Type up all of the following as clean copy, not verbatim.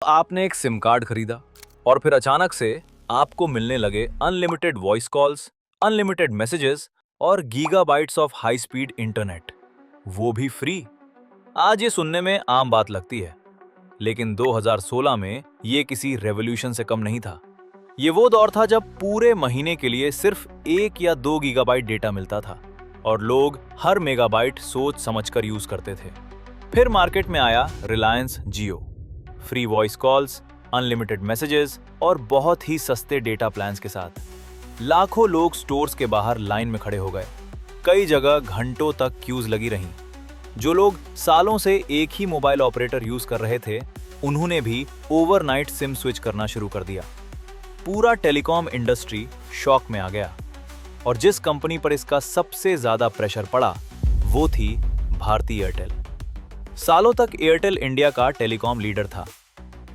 आपने एक SIM card खरीदा और फिर अचानक से आपको मिलने लगे unlimited voice calls, unlimited messages और gigabytes of high speed internet, वो भी फ्री। आज ये सुनने में आम बात लगती है, लेकिन 2016 में ये किसी रेवोल्यूशन से कम नहीं था। ये वो दौर था जब पूरे महीने के लिए सिर्फ 1 या 2 गीगाबाइट डेटा मिलता था और लोग हर मेगाबाइट सोच समझकर यूज करते थे। फिर मार्केट में आया Reliance Jio, free voice calls, unlimited messages और बहुत ही सस्ते डेटा प्लान्स के साथ। लाखों लोग स्टोर्स के बाहर लाइन में खड़े हो गए। कई जगह घंटों तक क्यूज लगी रहीं। जो लोग सालों से एक ही मोबाइल ऑपरेटर यूज कर रहे थे, उन्होंने भी ओवरनाइट सिम स्विच करना शुरू कर दिया। पूरा टेलीकॉम इंडस्ट्री शॉक में आ गया और जिस कंपनी पर इसका सबसे ज्यादा प्रेशर पड़ा वो थी भारती एयरटेल। सालों तक एयरटेल इंडिया का टेलीकॉम लीडर था।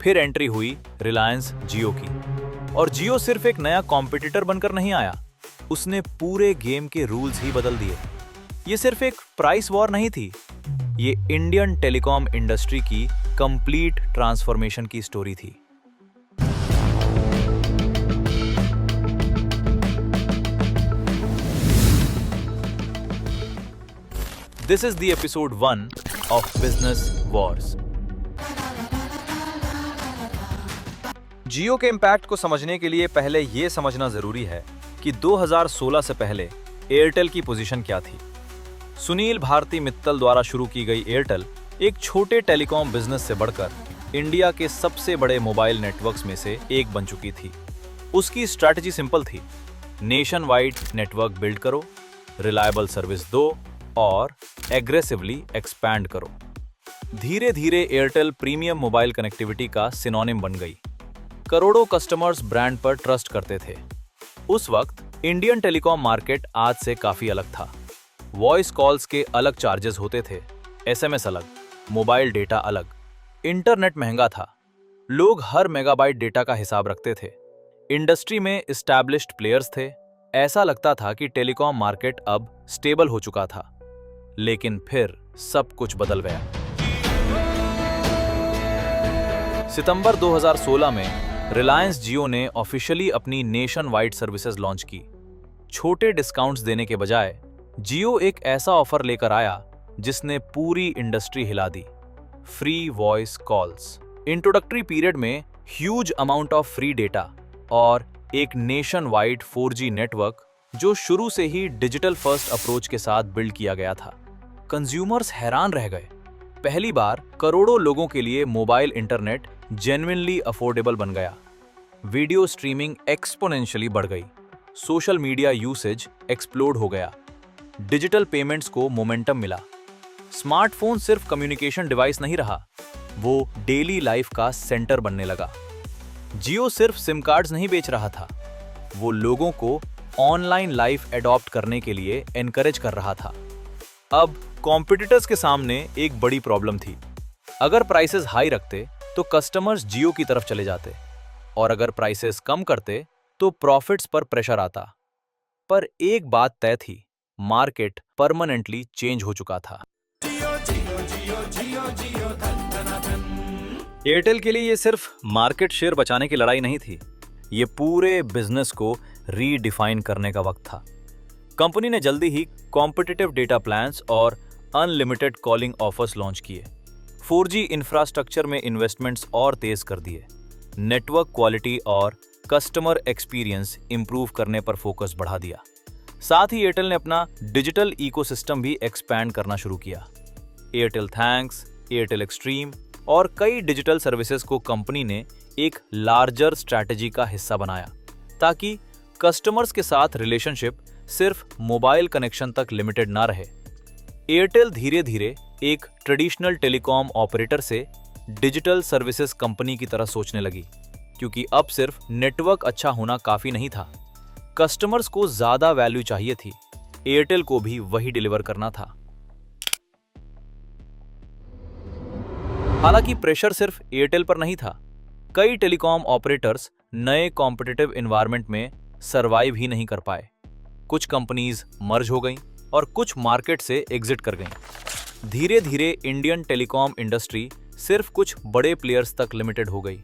फिर एंट्री हुई रिलायंस जियो की, और जियो सिर्फ एक नया कॉम्पिटिटर बनकर नहीं आया, उसने पूरे गेम के रूल्स ही बदल दिए। ये सिर्फ एक प्राइस वॉर नहीं थी, ये इंडियन टेलीकॉम इंडस्ट्री की कंप्लीट ट्रांसफॉर्मेशन की स्टोरी थी। This is the episode 1 of Business Wars. जियो के इम्पैक्ट को समझने के लिए पहले यह समझना जरूरी है कि 2016 से पहले एयरटेल की पोजीशन क्या थी। सुनील भारती मित्तल द्वारा शुरू की गई एयरटेल एक छोटे टेलीकॉम बिजनेस से बढ़कर इंडिया के सबसे बड़े मोबाइल नेटवर्क्स में से एक बन चुकी थी। उसकी स्ट्रैटेजी सिंपल थी, नेशन वाइड नेटवर्क बिल्ड करो, रिलायबल सर्विस दो और एग्रेसिवली एक्सपैंड करो। धीरे धीरे एयरटेल प्रीमियम मोबाइल कनेक्टिविटी का सिनोनिम बन गई। करोड़ों कस्टमर्स ब्रांड पर ट्रस्ट करते थे। उस वक्त इंडियन टेलीकॉम मार्केट आज से काफी अलग था। वॉइस कॉल्स के अलग चार्जेस होते थे, एसएमएस अलग, मोबाइल डेटा अलग, इंटरनेट महंगा था, लोग हर मेगाबाइट डेटा का हिसाब रखते थे। इंडस्ट्री में एस्टैब्लिश्ड प्लेयर्स थे। ऐसा लगता था कि टेलीकॉम मार्केट अब स्टेबल हो चुका था, लेकिन फिर सब कुछ बदल गया। सितंबर 2016 में रिलायंस जियो ने ऑफिशियली अपनी नेशन वाइड सर्विसेज लॉन्च की। छोटे डिस्काउंट्स देने के बजाय जियो एक ऐसा ऑफर लेकर आया जिसने पूरी इंडस्ट्री हिला दी, free voice calls, introductory period में huge amount of free data और एक नेशन वाइड 4G नेटवर्क जो शुरू से ही डिजिटल फर्स्ट अप्रोच के साथ बिल्ड किया गया था। कंज्यूमर्स हैरान रह गए। पहली बार करोड़ों लोगों के लिए मोबाइल इंटरनेट जेन्युइनली अफोर्डेबल बन गया। वीडियो स्ट्रीमिंग एक्सपोनेंशियली बढ़ गई, सोशल मीडिया यूसेज एक्सप्लोड हो गया, डिजिटल पेमेंट्स को मोमेंटम मिला। स्मार्टफोन सिर्फ कम्युनिकेशन डिवाइस नहीं रहा, वो डेली लाइफ का सेंटर बनने लगा। जियो सिर्फ सिम कार्ड्स नहीं बेच रहा था, वो लोगों को ऑनलाइन लाइफ एडॉप्ट करने के लिए एनकरेज कर रहा था। अब कॉम्पिटिटर्स के सामने एक बड़ी प्रॉब्लम थी। अगर प्राइसेस हाई रखते तो कस्टमर्स जियो की तरफ चले जाते, और अगर प्राइसेस कम करते तो प्रॉफिट्स पर प्रेशर आता। पर एक बात तय थी, मार्केट परमानेंटली चेंज हो चुका था। एयरटेल के लिए ये सिर्फ मार्केट शेयर बचाने की लड़ाई नहीं थी, ये पूरे बिजनेस को रीडिफाइन करने का वक्त था। कंपनी ने जल्दी ही कॉम्पिटिटिव डेटा प्लान्स और अनलिमिटेड कॉलिंग ऑफर्स लॉन्च किए। 4G इंफ्रास्ट्रक्चर में इन्वेस्टमेंट्स और तेज कर दिए। नेटवर्क क्वालिटी और कस्टमर एक्सपीरियंस इंप्रूव करने पर फोकस बढ़ा दिया। साथ ही एयरटेल ने अपना डिजिटल इकोसिस्टम भी एक्सपैंड करना शुरू किया। एयरटेल थैंक्स, एयरटेल एक्सट्रीम और कई डिजिटल सर्विसेज को कंपनी ने एक लार्जर स्ट्रैटेजी का हिस्सा बनाया, ताकि कस्टमर्स के साथ रिलेशनशिप सिर्फ मोबाइल कनेक्शन तक लिमिटेड ना रहे। एयरटेल धीरे धीरे एक ट्रेडिशनल टेलीकॉम ऑपरेटर से डिजिटल सर्विसेज कंपनी की तरह सोचने लगी, क्योंकि अब सिर्फ नेटवर्क अच्छा होना काफी नहीं था, कस्टमर्स को ज्यादा वैल्यू चाहिए थी। एयरटेल को भी वही डिलीवर करना था। हालांकि प्रेशर सिर्फ एयरटेल पर नहीं था। कई टेलीकॉम ऑपरेटर्स नए कॉम्पिटिटिव एनवायरनमेंट में सरवाइव ही नहीं कर पाए। कुछ कंपनीज मर्ज हो गईं और कुछ मार्केट से एग्जिट कर गईं। धीरे धीरे इंडियन टेलीकॉम इंडस्ट्री सिर्फ कुछ बड़े प्लेयर्स तक लिमिटेड हो गई।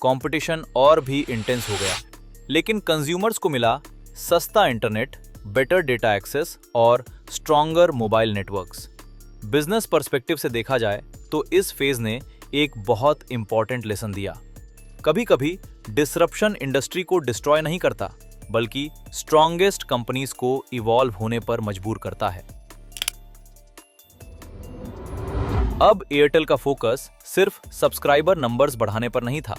कंपटीशन और भी इंटेंस हो गया, लेकिन कंज्यूमर्स को मिला सस्ता इंटरनेट, बेटर डेटा एक्सेस और stronger mobile networks. Business perspective से देखा जाए तो इस फेज ने एक बहुत इंपॉर्टेंट लेसन दिया। कभी कभी डिसरप्शन इंडस्ट्री को डिस्ट्रॉय नहीं करता, बल्कि स्ट्रॉन्गेस्ट कंपनीज को इवॉल्व होने पर मजबूर करता है। अब एयरटेल का फोकस सिर्फ सब्सक्राइबर नंबर्स बढ़ाने पर नहीं था,